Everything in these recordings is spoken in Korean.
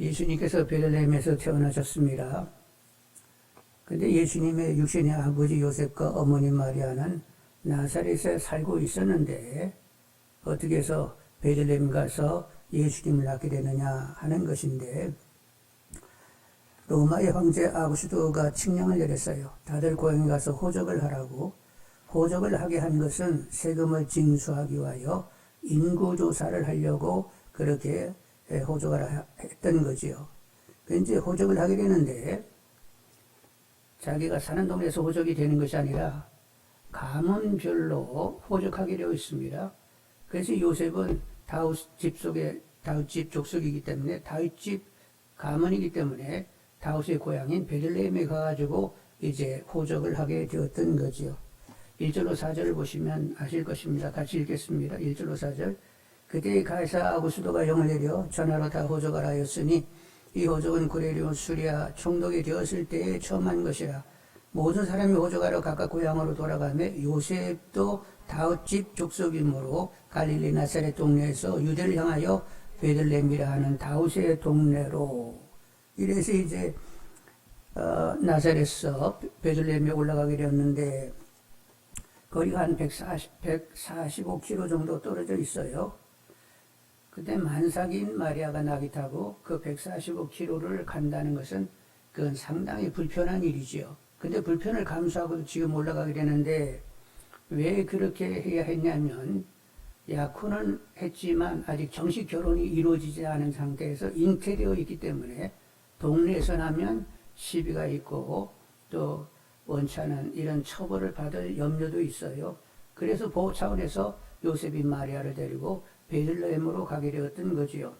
예수님께서 베들레헴에서 태어나셨습니다. 근데 예수님의 육신의 아버지 요셉과 어머니 마리아는 나사렛에 살고 있었는데 어떻게 해서 베들레헴 가서 예수님을 낳게 되느냐 하는 것인데, 로마의 황제 아구스토가 칙령을 내렸어요. 다들 고향에 가서 호적을 하라고. 호적을 하게 한 것은 세금을 징수하기 위하여 인구조사를 하려고 그렇게 호적을 했던 거지요. 이제 호적을 하게 되는데, 자기가 사는 동네에서 호적이 되는 것이 아니라 가문별로 호적하게 되어 있습니다. 그래서 요셉은 다윗 집 족속이기 때문에, 다윗 집 가문이기 때문에 다윗의 고향인 베들레헴에 가가지고 이제 호적을 하게 되었던 거지요. 1절로 4절을 보시면 아실 것입니다. 같이 읽겠습니다. 1절로 4절. 그때 가이사 아구스도가 영을 내려 전하로 다 호적을 하였으니 이 호적은 구레리온 수리아 총독이 되었을 때에 처음 한 것이라. 모든 사람이 호적하러 각각 고향으로 돌아가며 요셉도 다윗집 족속이므로 갈릴리 나사렛 동네에서 유대를 향하여 베들레헴이라 하는 다윗의 동네로. 이래서 이제 나사렛에서 베들레헴에 올라가게 되었는데, 거리가 한 145km 정도 떨어져 있어요. 그때 만삭인 마리아가 낙이 타고 그 145km를 간다는 것은 그건 상당히 불편한 일이지요. 근데 불편을 감수하고도 지금 올라가게 되는데, 왜 그렇게 해야 했냐면, 약혼은 했지만 아직 정식 결혼이 이루어지지 않은 상태에서 잉태되어 있기 때문에 동네에서 나면 시비가 있고 또 원치 않은 이런 처벌을 받을 염려도 있어요. 그래서 보호 차원에서 요셉이 마리아를 데리고 베들레헴으로 가게 되었던 거지요.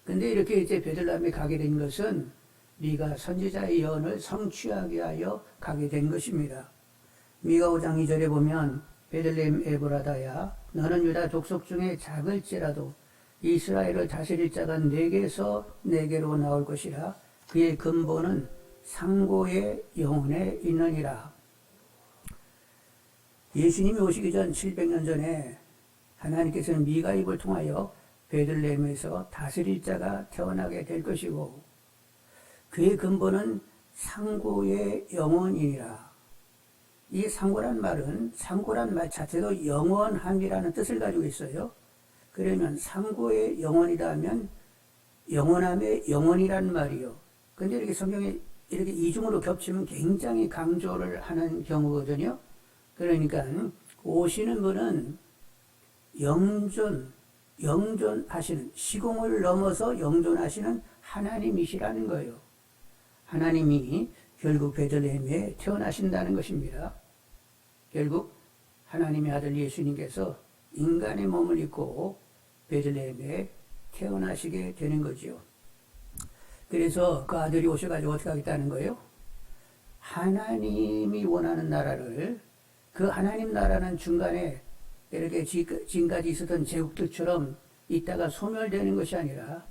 근데 이렇게 이제 베들레헴에 가게 된 것은 미가 선지자의 예언을 성취하기 위하여 가게 된 것입니다. 미가 5장 2절에 보면 베들레헴 에브라다야 너는 유다 족속 중에 작을지라도 이스라엘을 다스릴 자가 내게서 내게로 나올 것이라. 그의 근본은 상고의 영혼에 있느니라. 예수님이 오시기 전 700년 전에 하나님께서는 미가 입을 통하여 베들레헴에서 다스릴 자가 태어나게 될 것이고, 그의 근본은 상고의 영혼이니라. 이 상고란 말 자체도 영원함이라는 뜻을 가지고 있어요. 그러면 상고의 영혼이다 하면 영원함의 영혼이란 말이요. 근데 이렇게 성경에 이렇게 이중으로 겹치면 굉장히 강조를 하는 경우거든요. 그러니까 오시는 분은 영존하시는, 시공을 넘어서 영존하시는 하나님이시라는 거예요. 하나님이 결국 베들레헴에 태어나신다는 것입니다. 결국 하나님의 아들 예수님께서 인간의 몸을 입고 베들레헴에 태어나시게 되는 거지요. 그래서 그 아들이 오셔가지고 어떻게 하겠다는 거예요? 하나님이 원하는 나라를, 그 하나님 나라는 중간에 이렇게 지금까지 있었던 제국들처럼 있다가 소멸되는 것이 아니라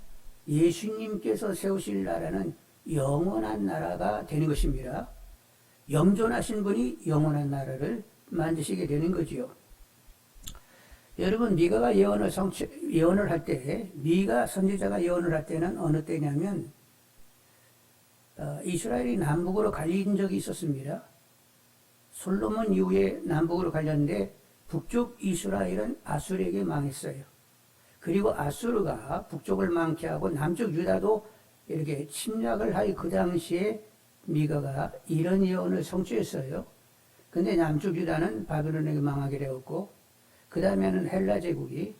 예수님께서 세우실 나라는 영원한 나라가 되는 것입니다. 영존하신 분이 영원한 나라를 만드시게 되는 거지요. 여러분, 미가가 예언을 할 때, 미가 선지자가 예언을 할 때는 어느 때냐면 이스라엘이 남북으로 갈린 적이 있었습니다. 솔로몬 이후에 남북으로 갈렸는데 북쪽 이스라엘은 아수르에게 망했어요. 그리고 아수르가 북쪽을 망케 하고 남쪽 유다도 이렇게 침략을 할 그 당시에 미가가 이런 예언을 성취했어요. 근데 남쪽 유다는 바벨론에게 망하게 되었고, 그 다음에는 헬라 제국이,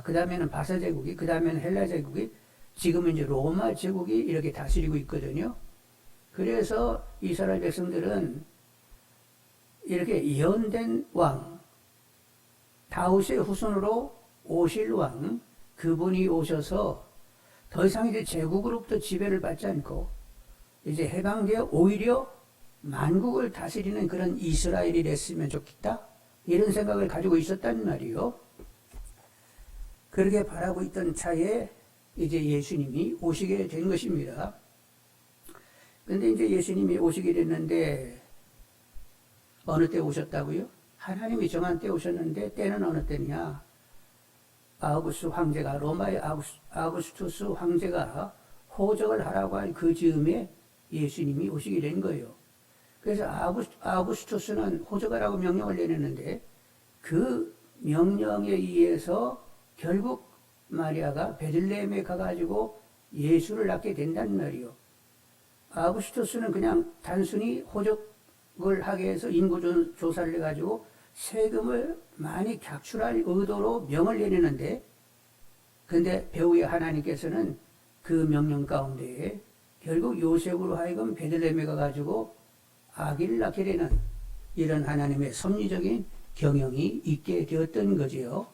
그 다음에는 바사 제국이, 그 다음에는 헬라 제국이, 지금은 이제 로마 제국이 이렇게 다스리고 있거든요. 그래서 이스라엘 백성들은 이렇게 예언된 왕, 다윗의 후손으로 오실 왕, 그분이 오셔서 더 이상 이제 제국으로부터 지배를 받지 않고 이제 해방되어 오히려 만국을 다스리는 그런 이스라엘이 됐으면 좋겠다, 이런 생각을 가지고 있었단 말이요. 그렇게 바라고 있던 차에 이제 예수님이 오시게 된 것입니다. 근데 이제 예수님이 오시게 됐는데 어느 때 오셨다고요? 하나님이 정한 때 오셨는데 때는 어느 때냐? 아우구스 황제가, 로마의 아우구스투스 황제가 호적을 하라고 한 그 즈음에 예수님이 오시게 된 거예요. 그래서 아우구스투스는 호적하라고 명령을 내렸는데 그 명령에 의해서 결국 마리아가 베들레헴에 가가지고 예수를 낳게 된단 말이요. 아우구스투스는 그냥 단순히 호적을 하게 해서 인구조사를 해가지고 세금을 많이 각출할 의도로 명을 내리는데, 근데 배후에 하나님께서는 그 명령 가운데에 결국 요셉으로 하여금 베들레헴에 가가지고 아기를 낳게 되는 이런 하나님의 섭리적인 경영이 있게 되었던 거지요.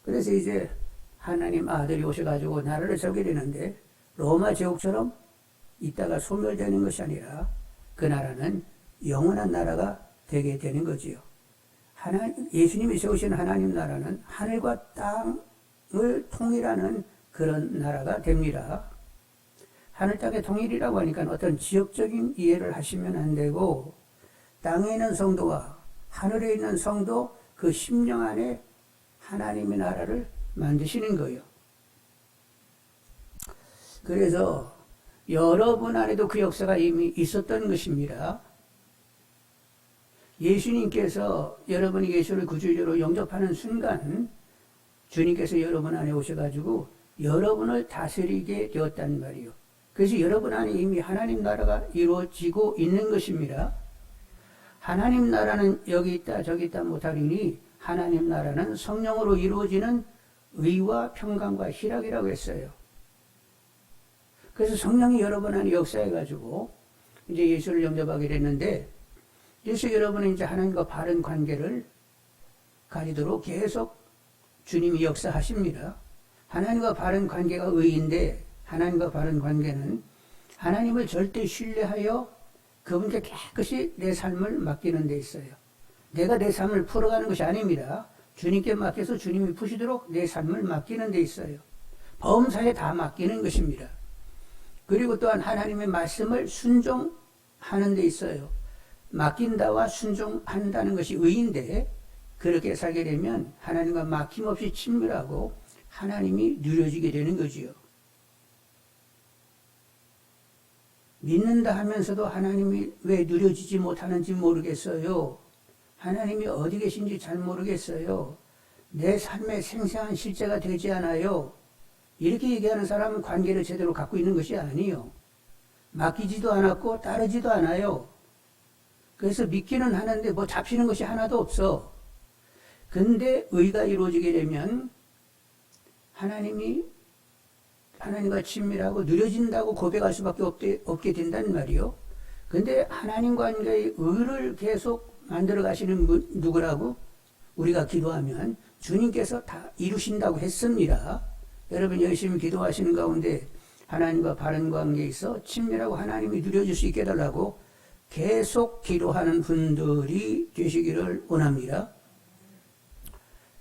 그래서 이제 하나님 아들이 오셔가지고 나라를 세우게 되는데 로마 제국처럼 있다가 소멸되는 것이 아니라 그 나라는 영원한 나라가 되게 되는 거지요. 예수님이 세우신 하나님 나라는 하늘과 땅을 통일하는 그런 나라가 됩니다. 하늘 땅의 통일이라고 하니까 어떤 지역적인 이해를 하시면 안 되고, 땅에 있는 성도와 하늘에 있는 성도 그 심령 안에 하나님의 나라를 만드시는 거예요. 그래서 여러분 안에도 그 역사가 이미 있었던 것입니다. 예수님께서 여러분이 예수를 구주로 영접하는 순간 주님께서 여러분 안에 오셔가지고 여러분을 다스리게 되었단 말이요. 그래서 여러분 안에 이미 하나님 나라가 이루어지고 있는 것입니다. 하나님 나라는 여기 있다 저기 있다 못하리니 하나님 나라는 성령으로 이루어지는 의와 평강과 희락이라고 했어요. 그래서 성령이 여러분 안에 역사해가지고 이제 예수를 영접하게 됐는데, 그래서 여러분은 이제 하나님과 바른 관계를 가지도록 계속 주님이 역사하십니다. 하나님과 바른 관계가 의인데, 하나님과 바른 관계는 하나님을 절대 신뢰하여 그분께 깨끗이 내 삶을 맡기는 데 있어요. 내가 내 삶을 풀어가는 것이 아닙니다. 주님께 맡겨서 주님이 푸시도록 내 삶을 맡기는 데 있어요. 범사에 다 맡기는 것입니다. 그리고 또한 하나님의 말씀을 순종하는 데 있어요. 맡긴다와 순종한다는 것이 의인데, 그렇게 살게 되면 하나님과 막힘없이 친밀하고 하나님이 누려지게 되는 거지요. 믿는다 하면서도 하나님이 왜 누려지지 못하는지 모르겠어요. 하나님이 어디 계신지 잘 모르겠어요. 내 삶의 생생한 실제가 되지 않아요. 이렇게 얘기하는 사람은 관계를 제대로 갖고 있는 것이 아니요. 맡기지도 않았고 따르지도 않아요. 그래서 믿기는 하는데 뭐 잡히는 것이 하나도 없어. 근데 의가 이루어지게 되면 하나님과 친밀하고 누려진다고 고백할 수밖에 없게 된다는 말이요. 근데 하나님과의 의를 계속 만들어 가시는 누구라고? 우리가 기도하면 주님께서 다 이루신다고 했습니다. 여러분 열심히 기도하시는 가운데 하나님과 바른 관계에 있어 친밀하고 하나님이 누려질 수 있게 해달라고 계속 기도하는 분들이 되시기를 원합니다.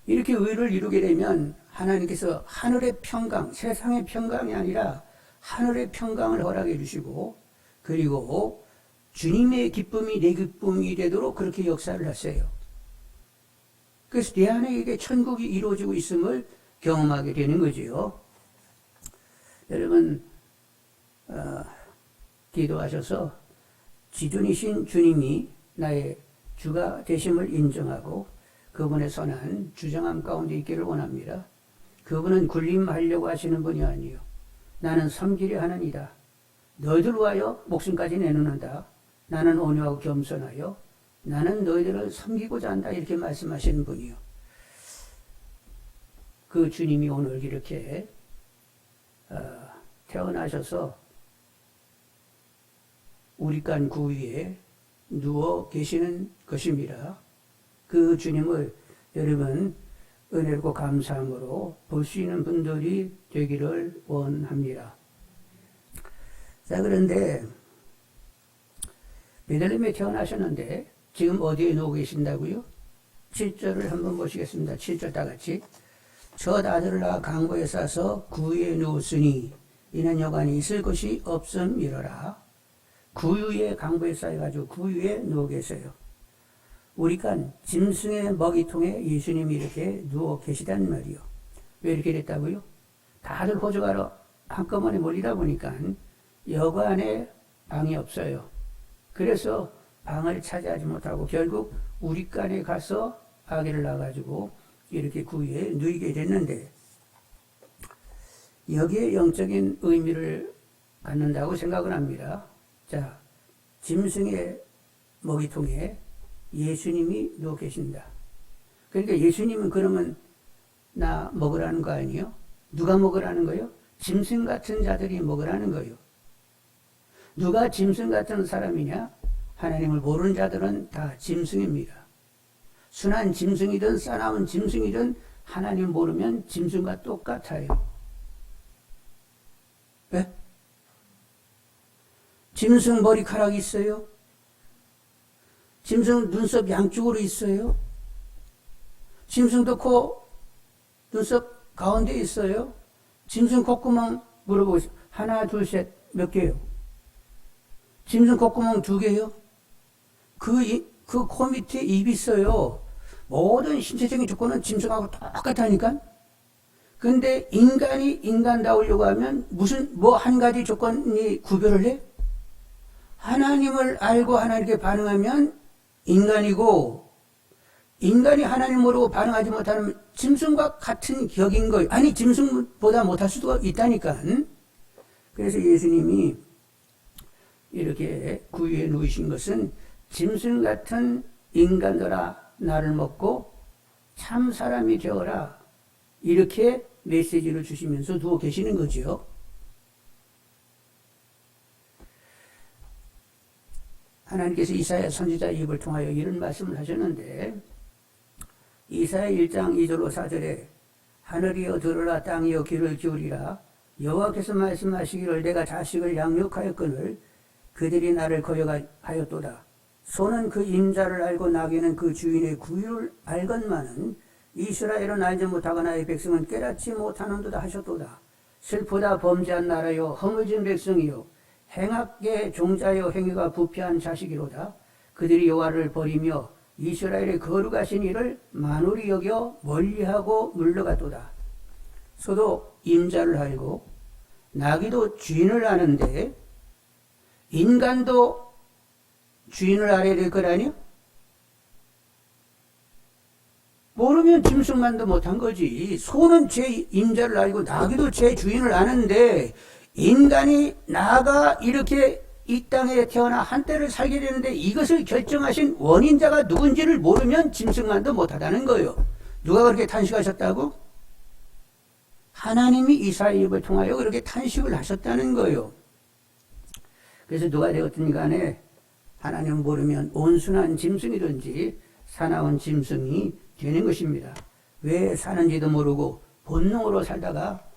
이렇게 의를 이루게 되면 하나님께서 하늘의 평강, 세상의 평강이 아니라 하늘의 평강을 허락해 주시고, 그리고 주님의 기쁨이 내 기쁨이 되도록 그렇게 역사를 하세요. 그래서 내 안에 이게 천국이 이루어지고 있음을 경험하게 되는 거지요. 여러분 기도하셔서 지존이신 주님이 나의 주가 되심을 인정하고 그분의 선한 주정함 가운데 있기를 원합니다. 그분은 군림하려고 하시는 분이 아니요, 나는 섬기려 하는 이다. 너희들 위하여 목숨까지 내놓는다. 나는 온유하고 겸손하여 나는 너희들을 섬기고자 한다. 이렇게 말씀하시는 분이요. 그 주님이 오늘 이렇게 태어나셔서 우리 간 구 위에 누워 계시는 것입니다. 그 주님을 여러분 은혜롭고 감사함으로 볼 수 있는 분들이 되기를 원합니다. 자, 그런데 베들레헴에 태어나셨는데 지금 어디에 누워 계신다고요? 7절을 한번 보시겠습니다. 7절 다 같이. 첫 아들을 낳아 강보에 싸서 구유에 누웠으니 이는 여간이 있을 곳이 없음이러라. 구유에 강보에 쌓여가지고 구유에 누워 계세요. 우리가 짐승의 먹이통에 예수님이 이렇게 누워 계시단 말이요. 왜 이렇게 됐다고요? 다들 호적하러 한꺼번에 몰리다 보니까 여관에 방이 없어요. 그래서 방을 차지하지 못하고 결국 우리간에 가서 아기를 낳아가지고 이렇게 구유에 누이게 됐는데, 여기에 영적인 의미를 갖는다고 생각을 합니다. 자, 짐승의 먹이통에 예수님이 누워 계신다. 그러니까 예수님은 그러면 나 먹으라는 거 아니에요? 누가 먹으라는 거예요? 짐승 같은 자들이 먹으라는 거예요. 누가 짐승 같은 사람이냐? 하나님을 모르는 자들은 다 짐승입니다. 순한 짐승이든 싸나운 짐승이든 하나님 모르면 짐승과 똑같아요. 왜? 짐승 머리카락이 있어요? 짐승 눈썹 양쪽으로 있어요? 짐승도 코, 눈썹 가운데 있어요? 짐승 콧구멍 물어보세요. 하나, 둘, 셋, 몇 개요? 짐승 콧구멍 2개요? 그 코 밑에 입이 있어요. 모든 신체적인 조건은 짐승하고 똑같다니까? 근데 인간이 인간다우려고 하면 뭐 한 가지 조건이 구별을 해? 하나님을 알고 하나님께 반응하면 인간이고, 인간이 하나님 모르고 반응하지 못하면 짐승과 같은 격인 거예요. 아니, 짐승보다 못할 수도 있다니까. 그래서 예수님이 이렇게 구유에 누우신 것은 짐승 같은 인간들아 나를 먹고 참 사람이 되어라, 이렇게 메시지를 주시면서 누워 계시는 거죠. 하나님께서 이사야 선지자 입을 통하여 이런 말씀을 하셨는데, 이사야 1장 2절로 4절에 하늘이여 들으라, 땅이여 귀를 기울이라, 여호와께서 말씀하시기를 내가 자식을 양육하였거늘 그들이 나를 거역하였도다. 소는 그 임자를 알고 나귀는 그 주인의 구유를 알건만은 이스라엘은 알지 못하고 나의 백성은 깨닫지 못하는도다 하셨도다. 슬프다 범죄한 나라요 허물진 백성이요 행악의 종자여 행위가 부패한 자식이로다. 그들이 여호와를 버리며 이스라엘의 거룩하신 이를 만홀히 여겨 멀리하고 물러갔도다. 소도 임자를 알고 나귀도 주인을 아는데 인간도 주인을 알아야 될 것 아니야? 모르면 짐승만도 못한 거지. 소는 제 임자를 알고 나귀도 제 주인을 아는데, 인간이 나가 이렇게 이 땅에 태어나 한때를 살게 되는데 이것을 결정하신 원인자가 누군지를 모르면 짐승만도 못하다는 거예요. 누가 그렇게 탄식하셨다고? 하나님이 이사야의 입을 통하여 그렇게 탄식을 하셨다는 거예요. 그래서 누가 되었든 간에 하나님을 모르면 온순한 짐승이든지 사나운 짐승이 되는 것입니다. 왜 사는지도 모르고 본능으로 살다가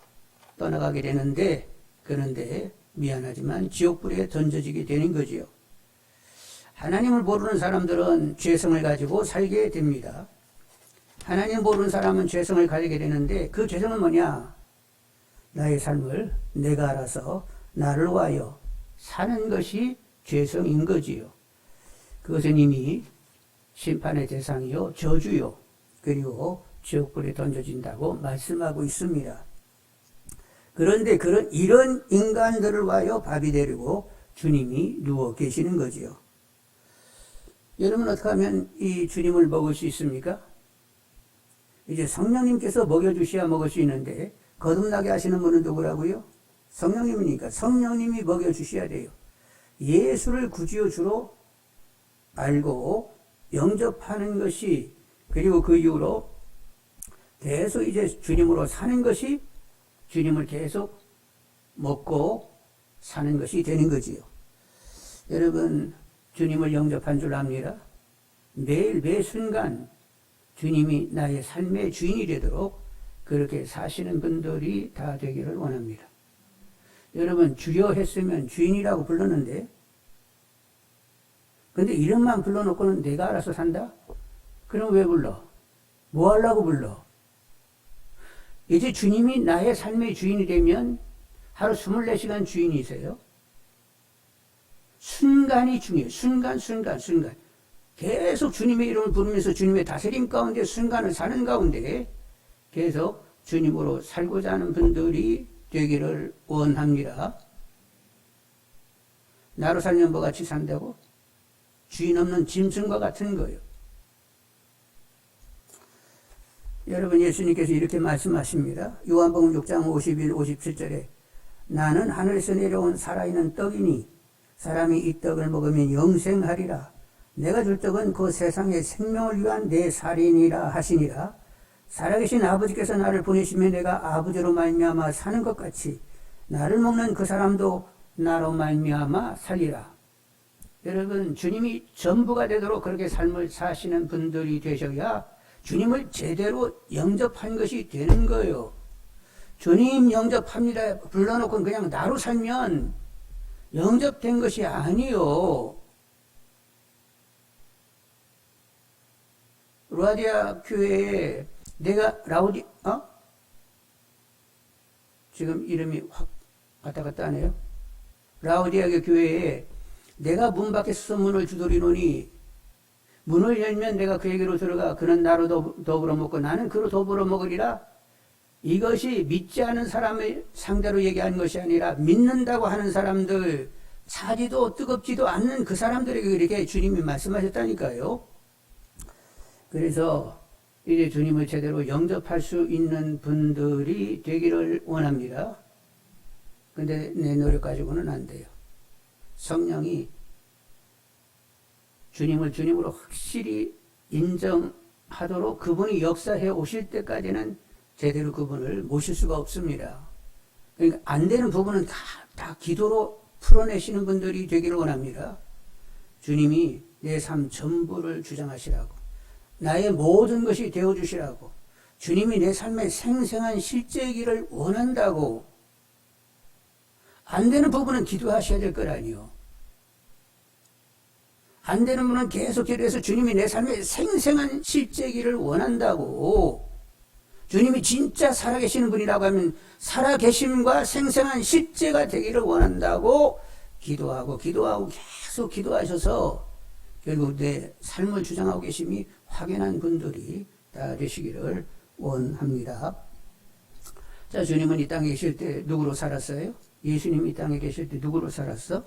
떠나가게 되는데, 그런데 미안하지만 지옥불에 던져지게 되는 거지요. 하나님을 모르는 사람들은 죄성을 가지고 살게 됩니다. 하나님 모르는 사람은 죄성을 가지게 되는데, 그 죄성은 뭐냐? 나의 삶을 내가 알아서 나를 위하여 사는 것이 죄성인 거지요. 그것은 이미 심판의 대상이요 저주요 그리고 지옥불에 던져진다고 말씀하고 있습니다. 그런데 이런 인간들을 위하여 밥이 되려고 주님이 누워 계시는 거지요. 여러분 어떻게 하면 이 주님을 먹을 수 있습니까? 이제 성령님께서 먹여주셔야 먹을 수 있는데, 거듭나게 하시는 분은 누구라고요? 성령님이니까 성령님이 먹여주셔야 돼요. 예수를 구주요 주로 알고 영접하는 것이, 그리고 그 이후로 계속 이제 주님으로 사는 것이 주님을 계속 먹고 사는 것이 되는 거지요. 여러분 주님을 영접한 줄 압니다. 매일 매 순간 주님이 나의 삶의 주인이 되도록 그렇게 사시는 분들이 다 되기를 원합니다. 여러분 주여 했으면 주인이라고 불렀는데, 근데 이름만 불러놓고는 내가 알아서 산다? 그럼 왜 불러? 뭐 하려고 불러? 이제 주님이 나의 삶의 주인이 되면 하루 24시간 주인이세요. 순간이 중요해요. 순간. 계속 주님의 이름을 부르면서 주님의 다스림 가운데 순간을 사는 가운데 계속 주님으로 살고자 하는 분들이 되기를 원합니다. 나로 살면 뭐같이 산다고? 주인 없는 짐승과 같은 거예요. 여러분, 예수님께서 이렇게 말씀하십니다. 요한복음 6장 51, 57절에 나는 하늘에서 내려온 살아있는 떡이니 사람이 이 떡을 먹으면 영생하리라. 내가 줄 떡은 그 세상의 생명을 위한 내 살이니라 하시니라. 살아계신 아버지께서 나를 보내시면 내가 아버지로 말미암아 사는 것 같이 나를 먹는 그 사람도 나로 말미암아 살리라. 여러분, 주님이 전부가 되도록 그렇게 삶을 사시는 분들이 되셔야 주님을 제대로 영접한 것이 되는 거예요. 주님 영접합니다 불러놓고 그냥 나로 살면 영접된 것이 아니요. 라우디아 교회에 내가 지금 이름이 확 왔다 갔다 하네요. 라우디아 교회에 내가 문 밖에서 문을 두드리노니 문을 열면 내가 그에게로 들어가 그는 나로 더불어 먹고 나는 그로 더불어 먹으리라. 이것이 믿지 않은 사람을 상대로 얘기하는 것이 아니라 믿는다고 하는 사람들, 차지도 뜨겁지도 않는 그 사람들에게 이렇게 주님이 말씀하셨다니까요. 그래서 이제 주님을 제대로 영접할 수 있는 분들이 되기를 원합니다. 근데 내 노력 가지고는 안 돼요. 성령이 주님을 주님으로 확실히 인정하도록 그분이 역사해 오실 때까지는 제대로 그분을 모실 수가 없습니다. 그러니까 안 되는 부분은 다 기도로 풀어내시는 분들이 되기를 원합니다. 주님이 내 삶 전부를 주장하시라고, 나의 모든 것이 되어주시라고, 주님이 내 삶의 생생한 실제이기를 원한다고. 안 되는 부분은 기도하셔야 될 거라니요. 안 되는 분은 계속 기도해서 주님이 내 삶의 생생한 실제이기를 원한다고. 주님이 진짜 살아계시는 분이라고 하면 살아계심과 생생한 실제가 되기를 원한다고 기도하고 계속 기도하셔서 결국 내 삶을 주장하고 계심이 확연한 분들이 다 되시기를 원합니다. 자, 주님은 이 땅에 계실 때 누구로 살았어요? 예수님이 이 땅에 계실 때 누구로 살았어?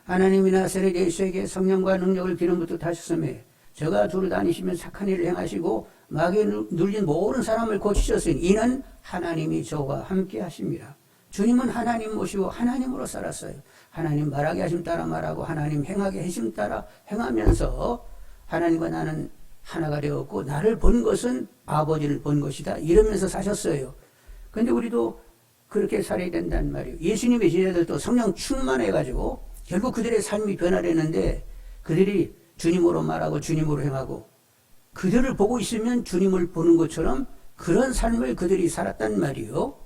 하나님이 나사렛 예수에게 성령과 능력을 기름부터 타셨으며 저가 두루 다니시면 착한 일을 행하시고 마귀에 눌린 모든 사람을 고치셨으니 이는 하나님이 저와 함께 하십니다. 주님은 하나님 모시고 하나님으로 살았어요. 하나님 말하게 하심 따라 말하고 하나님 행하게 하심 따라 행하면서 하나님과 나는 하나가 되었고 나를 본 것은 아버지를 본 것이다 이러면서 사셨어요. 근데 우리도 그렇게 살아야 된다는 말이에요. 예수님의 제자들도 성령 충만해가지고 결국 그들의 삶이 변화되는데 그들이 주님으로 말하고 주님으로 행하고 그들을 보고 있으면 주님을 보는 것처럼 그런 삶을 그들이 살았단 말이에요.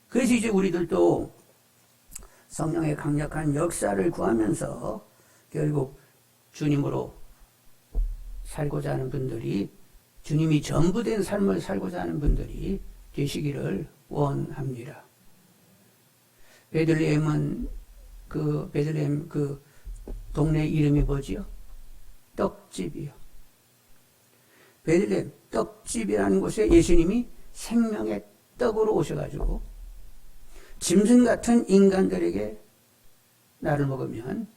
그래서 이제 우리들도 성령의 강력한 역사를 구하면서 결국 주님으로 살고자 하는 분들이, 주님이 전부 된 삶을 살고자 하는 분들이 되시기를 원합니다. 베들레헴은 베들레헴 동네 이름이 뭐지요? 떡집이요. 베들레헴 떡집이라는 곳에 예수님이 생명의 떡으로 오셔가지고 짐승 같은 인간들에게 나를 먹으면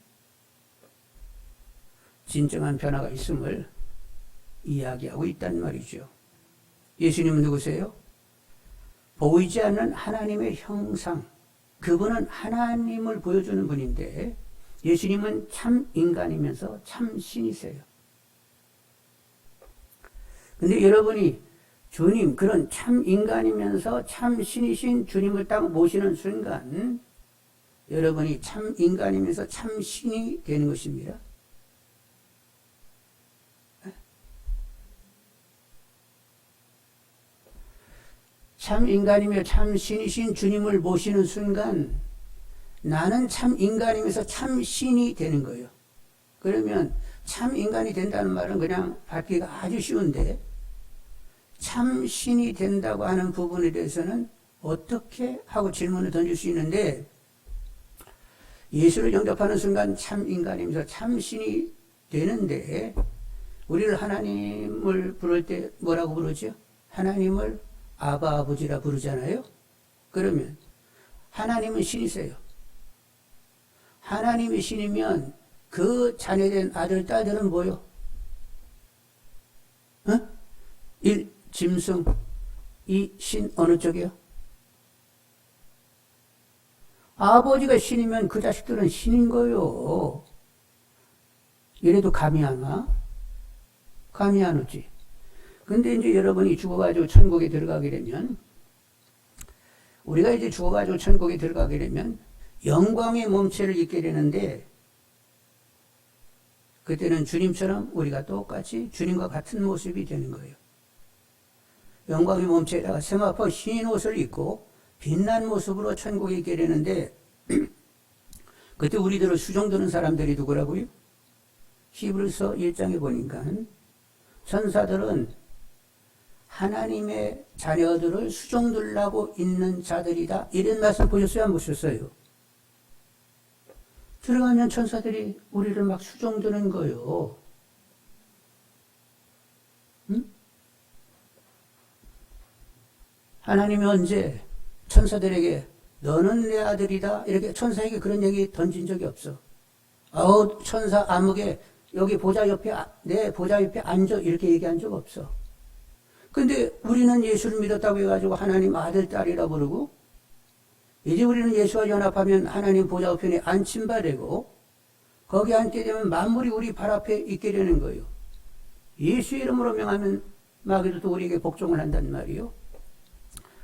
진정한 변화가 있음을 이야기하고 있단 말이죠. 예수님은 누구세요? 보이지 않는 하나님의 형상, 그분은 하나님을 보여주는 분인데 예수님은 참 인간이면서 참 신이세요. 근데 여러분이 주님, 그런 참 인간이면서 참 신이신 주님을 딱 모시는 순간 여러분이 참 인간이면서 참 신이 되는 것입니다. 참 인간이며 참 신이신 주님을 모시는 순간 나는 참 인간이면서 참 신이 되는 거예요. 그러면 참 인간이 된다는 말은 그냥 받기가 아주 쉬운데 참 신이 된다고 하는 부분에 대해서는 어떻게 하고 질문을 던질 수 있는데 예수를 영접하는 순간 참 인간이면서 참 신이 되는데 우리를 하나님을 부를 때 뭐라고 부르죠? 하나님을 아바 아버지라 부르잖아요. 그러면 하나님은 신이세요. 하나님이 신이면 그 자녀된 아들, 딸들은 뭐요? 어? 1. 짐승 2. 신 어느 쪽이요? 아버지가 신이면 그 자식들은 신인 거요. 이래도 감이 안 와? 감이 안 오지. 근데 이제 여러분이 죽어가지고 천국에 들어가게 되면, 우리가 이제 죽어가지고 천국에 들어가게 되면 영광의 몸체를 입게 되는데, 그때는 주님처럼 우리가 똑같이 주님과 같은 모습이 되는 거예요. 영광의 몸체에다가 세마포 흰 옷을 입고 빛난 모습으로 천국에 있게 되는데, 그때 우리들을 수종드는 사람들이 누구라고요? 히브리서 1장에 보니까 천사들은 하나님의 자녀들을 수종들라고 있는 자들이다. 이런 말씀 보셨어요? 안 보셨어요? 들어가면 천사들이 우리를 막 수종드는 거예요. 응? 하나님이 언제 천사들에게 너는 내 아들이다 이렇게 천사에게 그런 얘기 던진 적이 없어. 천사 아무개 여기 내 보좌 옆에 앉아 이렇게 얘기한 적 없어. 근데 우리는 예수를 믿었다고 해가지고 하나님 아들 딸이라 부르고, 이제 우리는 예수와 연합하면 하나님 보좌 우편에 앉힌 되고, 거기 앉게 되면 만물이 우리 발 앞에 있게 되는 거예요. 예수 이름으로 명하면 마귀도 우리에게 복종을 한단 말이요.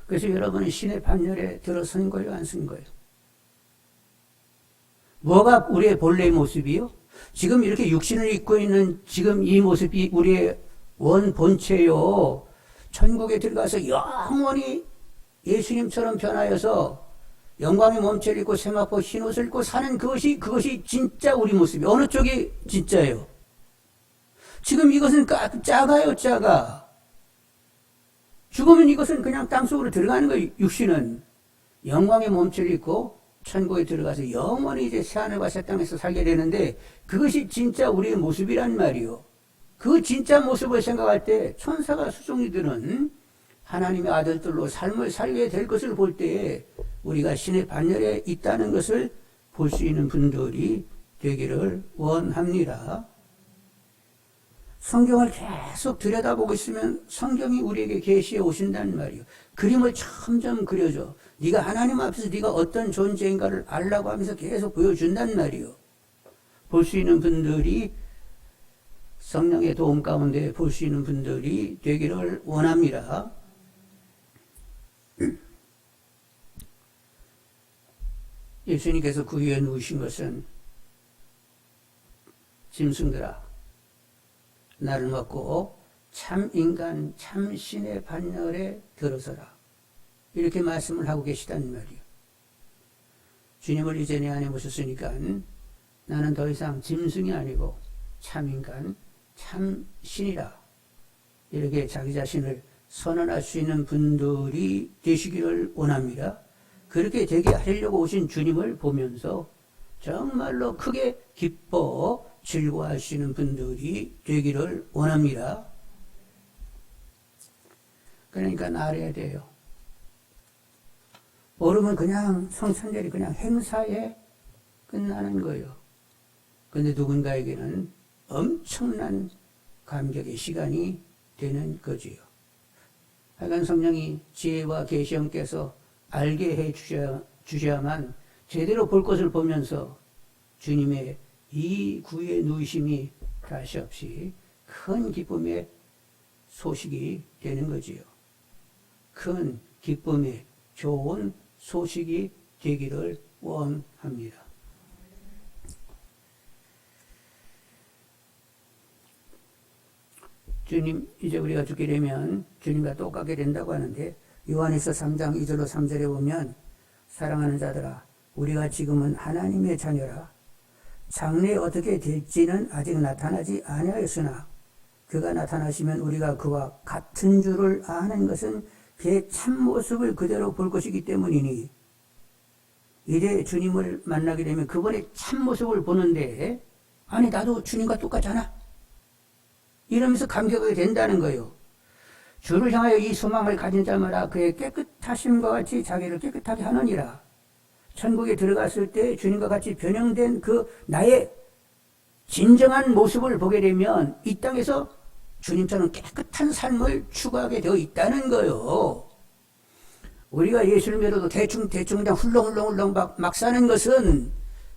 그래서 여러분은 신의 반열에 들어선 거예요, 안 쓴 거예요? 뭐가 우리의 본래의 모습이요? 지금 이렇게 육신을 입고 있는 지금 이 모습이 우리의 원 본체요. 천국에 들어가서 영원히 예수님처럼 변하여서 영광의 몸체를 입고 세마포 흰 옷을 입고 사는 그것이 진짜 우리 모습이에요. 어느 쪽이 진짜예요? 지금 이것은 작아요, 작아. 죽으면 이것은 그냥 땅속으로 들어가는 거예요, 육신은. 영광의 몸체를 입고 천국에 들어가서 영원히 이제 새하늘과 새 땅에서 살게 되는데, 그것이 진짜 우리의 모습이란 말이요. 그 진짜 모습을 생각할 때 천사가 수종이들은 하나님의 아들들로 삶을 살게 될 것을 볼 때 우리가 신의 반열에 있다는 것을 볼 수 있는 분들이 되기를 원합니다. 성경을 계속 들여다보고 있으면 성경이 우리에게 계시해 오신다는 말이에요. 그림을 점점 그려줘. 네가 하나님 앞에서 네가 어떤 존재인가를 알라고 하면서 계속 보여준단 말이에요. 볼 수 있는 분들이, 성령의 도움 가운데 볼 수 있는 분들이 되기를 원합니다. 예수님께서 그 위에 누우신 것은 짐승들아 나를 먹고 참 인간 참 신의 반열에 들어서라 이렇게 말씀을 하고 계시다는 말이에요. 주님을 이제 내 안에 모셨으니까 나는 더 이상 짐승이 아니고 참 인간 참 신이라 이렇게 자기 자신을 선언할 수 있는 분들이 되시기를 원합니다. 그렇게 되게 하려고 오신 주님을 보면서 정말로 크게 기뻐 즐거워할 수 있는 분들이 되기를 원합니다. 그러니까 알아야 돼요. 모르면 그냥 성찬절이 그냥 행사에 끝나는 거예요. 근데 누군가에게는 엄청난 감격의 시간이 되는 거지요. 하여간 성령이 지혜와 계시형께서 알게 해 주셔야만 제대로 볼 것을 보면서 주님의 이 구의 누이심이 다시 없이 큰 기쁨의 소식이 되는 거지요. 큰 기쁨의 좋은 소식이 되기를 원합니다. 주님, 이제 우리가 죽게 되면 주님과 똑같게 된다고 하는데, 요한일서 3장 2절로 3절에 보면 사랑하는 자들아 우리가 지금은 하나님의 자녀라. 장래에 어떻게 될지는 아직 나타나지 아니하였으나 그가 나타나시면 우리가 그와 같은 줄을 아는 것은 그의 참모습을 그대로 볼 것이기 때문이니, 이제 주님을 만나게 되면 그분의 참모습을 보는데, 아니 나도 주님과 똑같잖아 이러면서 감격하게 된다는 거예요. 주를 향하여 이 소망을 가진 자마다 그의 깨끗하심과 같이 자기를 깨끗하게 하느니라. 천국에 들어갔을 때 주님과 같이 변형된 그 나의 진정한 모습을 보게 되면 이 땅에서 주님처럼 깨끗한 삶을 추구하게 되어 있다는 거예요. 우리가 예수를 믿어도 대충 그냥 훌렁훌렁 막 사는 것은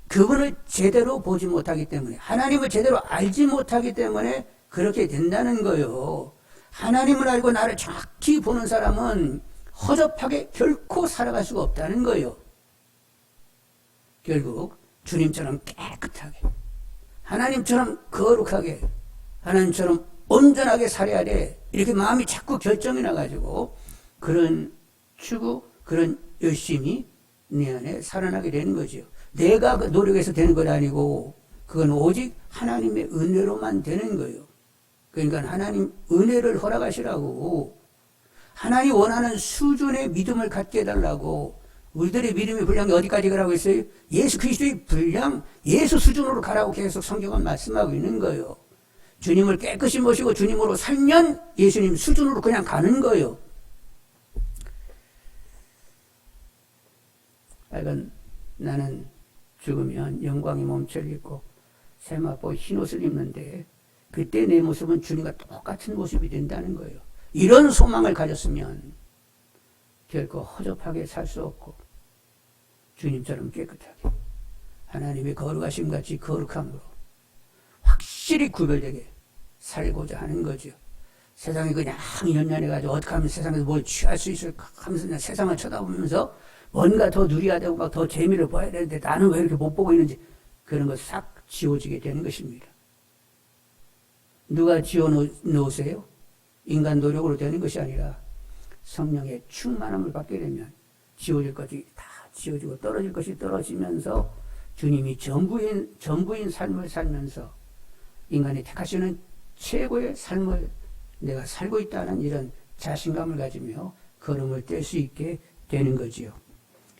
그분을 제대로 보지 못하기 때문에, 하나님을 제대로 알지 못하기 때문에 그렇게 된다는 거예요. 하나님을 알고 나를 정확히 보는 사람은 허접하게 결코 살아갈 수가 없다는 거예요. 결국 주님처럼 깨끗하게, 하나님처럼 거룩하게, 하나님처럼 온전하게 살아야 돼. 이렇게 마음이 자꾸 결정이 나가지고 그런 추구, 그런 열심이 내 안에 살아나게 되는 거죠. 내가 노력해서 되는 건 아니고 그건 오직 하나님의 은혜로만 되는 거예요. 그러니까 하나님 은혜를 허락하시라고, 하나님 원하는 수준의 믿음을 갖게 해달라고. 우리들의 믿음의 분량이 어디까지 가라고 했어요? 예수 그리스도의 분량, 예수 수준으로 가라고 계속 성경은 말씀하고 있는 거예요. 주님을 깨끗이 모시고 주님으로 살면 예수님 수준으로 그냥 가는 거예요. 하여간 나는 죽으면 영광의 몸체를 입고 세마포 흰옷을 입는데 그때 내 모습은 주님과 똑같은 모습이 된다는 거예요. 이런 소망을 가졌으면 결코 허접하게 살 수 없고 주님처럼 깨끗하게 하나님의 거룩하심 같이 거룩함으로 확실히 구별되게 살고자 하는 거죠. 세상에 그냥 연연해가지고 어떻게 하면 세상에서 뭘 취할 수 있을까 하면서 그냥 세상을 쳐다보면서 뭔가 더 누려야 되고 막 더 재미를 봐야 되는데 나는 왜 이렇게 못 보고 있는지, 그런 거 싹 지워지게 되는 것입니다. 누가 지워놓으세요? 인간 노력으로 되는 것이 아니라 성령의 충만함을 받게 되면 지워질 것이 다 지워지고 떨어질 것이 떨어지면서 주님이 전부인 삶을 살면서 인간이 택하시는 최고의 삶을 내가 살고 있다는 이런 자신감을 가지며 걸음을 뗄 수 있게 되는 거지요.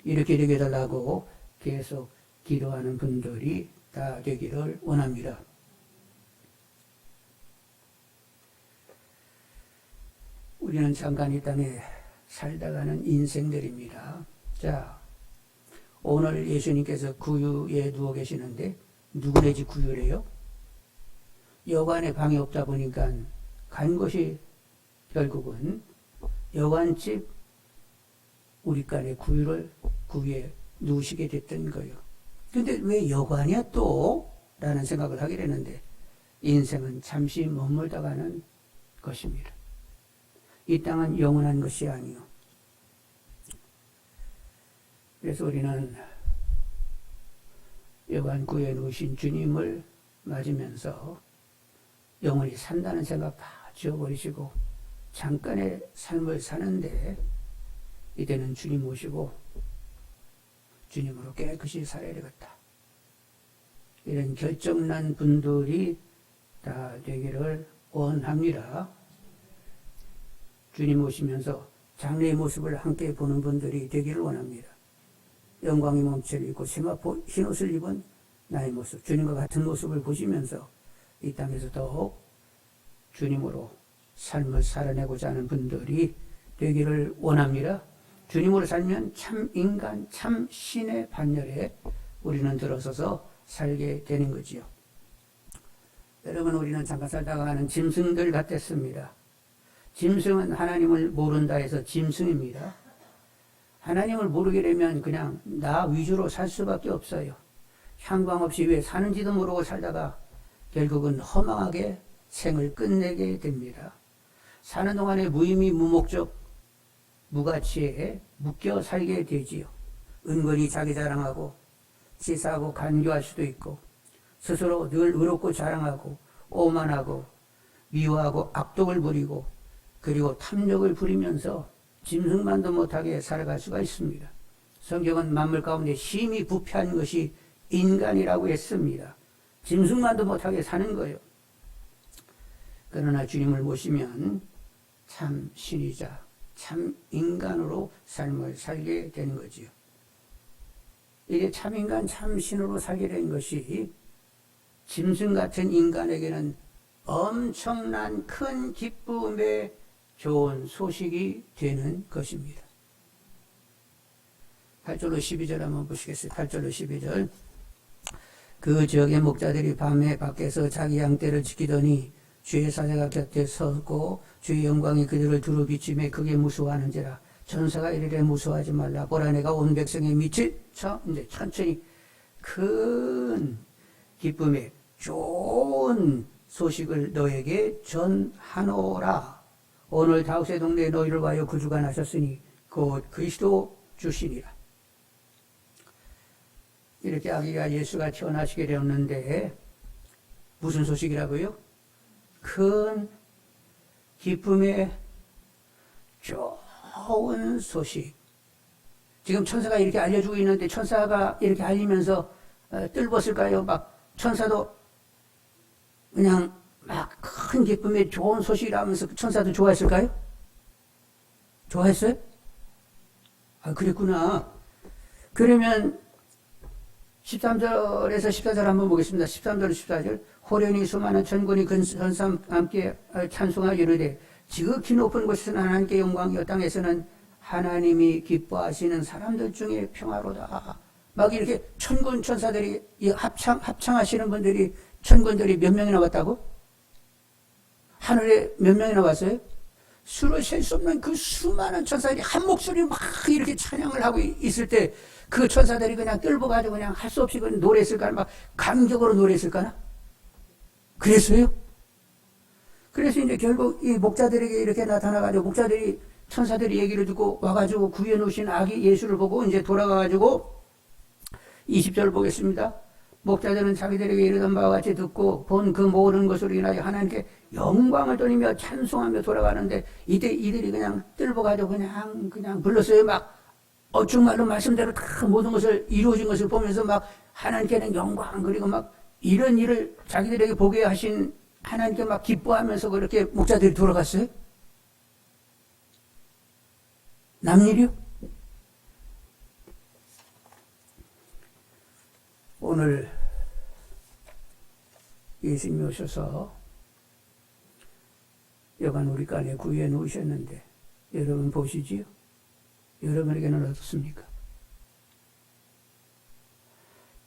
이렇게 되게 해달라고 계속 기도하는 분들이 다 되기를 원합니다. 우리는 잠깐 이 땅에 살다가는 인생들입니다. 자, 오늘 예수님께서 구유에 누워 계시는데 누구네 집 구유래요? 여관에 방이 없다 보니까 간 곳이 결국은 여관집 우리간의 구유에 누우시게 됐던 거예요. 근데 왜 여관이야 또? 라는 생각을 하게 되는데 인생은 잠시 머물다 가는 것입니다. 이 땅은 영원한 것이 아니요. 그래서 우리는 여관구에 누우신 주님을 맞으면서 영원히 산다는 생각 다 지워버리시고 잠깐의 삶을 사는데 이제는 주님 모시고 주님으로 깨끗이 살아야 되겠다. 이런 결정난 분들이 다 되기를 원합니다. 주님 오시면서 장래의 모습을 함께 보는 분들이 되기를 원합니다. 영광의 몸체를 입고 세마포 흰옷을 입은 나의 모습, 주님과 같은 모습을 보시면서 이 땅에서 더욱 주님으로 삶을 살아내고자 하는 분들이 되기를 원합니다. 주님으로 살면 참 인간, 참 신의 반열에 우리는 들어서서 살게 되는 거지요. 여러분, 우리는 잠깐 살다가 하는 짐승들 같았습니다. 짐승은 하나님을 모른다 해서 짐승입니다. 하나님을 모르게 되면 그냥 나 위주로 살 수밖에 없어요. 향방 없이 왜 사는지도 모르고 살다가 결국은 허망하게 생을 끝내게 됩니다. 사는 동안에 무의미 무목적 무가치에 묶여 살게 되지요. 은근히 자기 자랑하고 시사하고 간교할 수도 있고 스스로 늘 의롭고 자랑하고 오만하고 미워하고 악독을 부리고 그리고 탐욕을 부리면서 짐승만도 못하게 살아갈 수가 있습니다. 성경은 만물 가운데 심히 부패한 것이 인간이라고 했습니다. 짐승만도 못하게 사는 거예요. 그러나 주님을 모시면 참 신이자 참 인간으로 삶을 살게 되는 거지요. 이게 참 인간, 참 신으로 살게 된 것이 짐승 같은 인간에게는 엄청난 큰 기쁨의 좋은 소식이 되는 것입니다. 8절로 12절 한번 보시겠어요. 8절로 12절. 그 지역의 목자들이 밤에 밖에서 자기 양떼를 지키더니 주의 사자가 곁에 섰고 주의 영광이 그들을 두루 비치매 크게 무서워하는지라. 천사가 이르되 무서워하지 말라. 보라 내가 온 백성의 밑을 이제 천천히 큰 기쁨의 좋은 소식을 너에게 전하노라. 오늘 다윗의 동네에 너희를 위하여 구주가 나셨으니 곧 그리스도 주시니라. 이렇게 아기가 예수가 태어나시게 되었는데 무슨 소식이라고요? 큰 기쁨의 좋은 소식. 지금 천사가 이렇게 알려주고 있는데 천사가 이렇게 알리면서 뜰벗을까요? 막 천사도 그냥 막 큰 기쁨의 좋은 소식이라면서 천사도 좋아했을까요? 좋아했어요? 아, 그랬구나. 그러면 13절에서 14절 한번 보겠습니다. 13절 14절. 호련히 수많은 천군이 근선삼 함께 찬송하여 이르되 지극히 높은 곳에서는 하나님께 영광이요 땅에서는 하나님이 기뻐하시는 사람들 중에 평화로다. 막 이렇게 천군 천사들이 합창하시는 분들이 천군들이 몇 명이나 왔다고? 하늘에 몇 명이나 왔어요? 수로 셀 수 없는 그 수많은 천사들이 한 목소리로 막 이렇게 찬양을 하고 있을 때 그 천사들이 그냥 뜰보가지고 그냥 할 수 없이 노래했을까나? 막 감격으로 노래했을까나? 그랬어요? 그래서 이제 결국 이 목자들에게 이렇게 나타나가지고 목자들이 천사들이 얘기를 듣고 와가지고 구해놓으신 아기 예수를 보고 이제 돌아가가지고 20절 보겠습니다. 목자들은 자기들에게 이르던 바와 같이 듣고 본 그 모든 것으로 인하여 하나님께 영광을 돌리며 찬송하며 돌아가는데 이때 이들이 그냥 뜰보가지고 그냥 불렀어요. 막 어중말로 말씀대로 다 모든 것을 이루어진 것을 보면서 막 하나님께는 영광 그리고 막 이런 일을 자기들에게 보게 하신 하나님께 막 기뻐하면서 그렇게 목자들이 돌아갔어요. 남일이요? 오늘 예수님이 오셔서 여간 우리 간에 구해 놓으셨는데 여러분 보시지요? 여러분에게는 어떻습니까?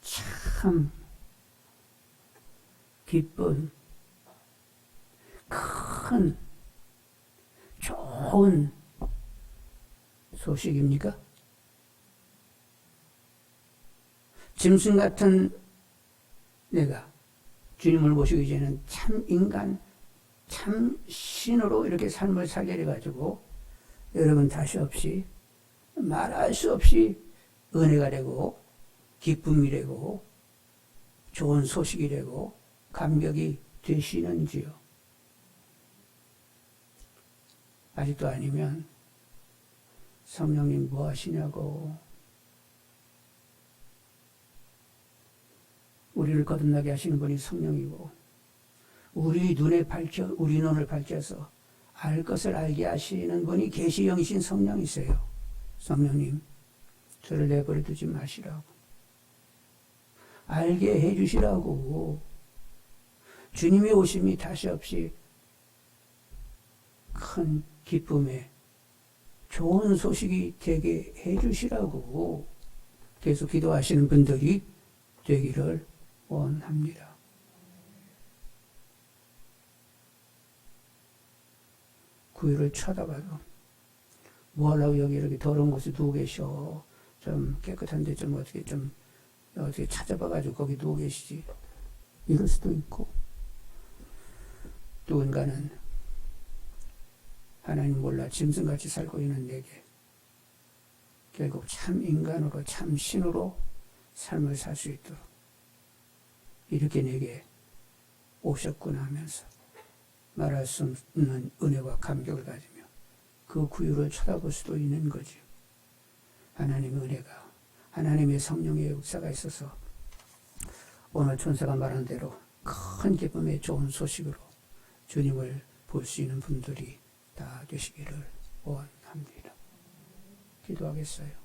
참 기쁜 큰 좋은 소식입니까? 짐승 같은 내가 주님을 모시기 전에는 참 인간, 참 신으로 이렇게 삶을 살게 해가지고 여러분 다시 없이 말할 수 없이 은혜가 되고 기쁨이 되고 좋은 소식이 되고 감격이 되시는지요? 아직도 아니면 성령님 뭐 하시냐고 우리를 거듭나게 하시는 분이 성령이고 우리 눈을 밝혀서 알 것을 알게 하시는 분이 계시 영이신 성령이세요. 성령님 저를 내버려 두지 마시라고 알게 해주시라고 주님의 오심이 다시 없이 큰 기쁨에 좋은 소식이 되게 해주시라고 계속 기도하시는 분들이 되기를 원합니다. 구유를 쳐다봐도 뭐 하려고 여기 이렇게 더러운 곳에 누워 계셔. 좀 깨끗한데 좀 어떻게 찾아봐가지고 거기 누워 계시지. 이럴 수도 있고 누군가는 하나님 몰라 짐승같이 살고 있는 내게 결국 참 인간으로 참 신으로 삶을 살 수 있도록 이렇게 내게 오셨구나 하면서 말할 수 없는 은혜와 감격을 가지며 그 구유를 쳐다볼 수도 있는 거죠. 하나님의 은혜가 하나님의 성령의 역사가 있어서 오늘 천사가 말한 대로 큰 기쁨의 좋은 소식으로 주님을 볼 수 있는 분들이 다 되시기를 원합니다. 기도하겠어요.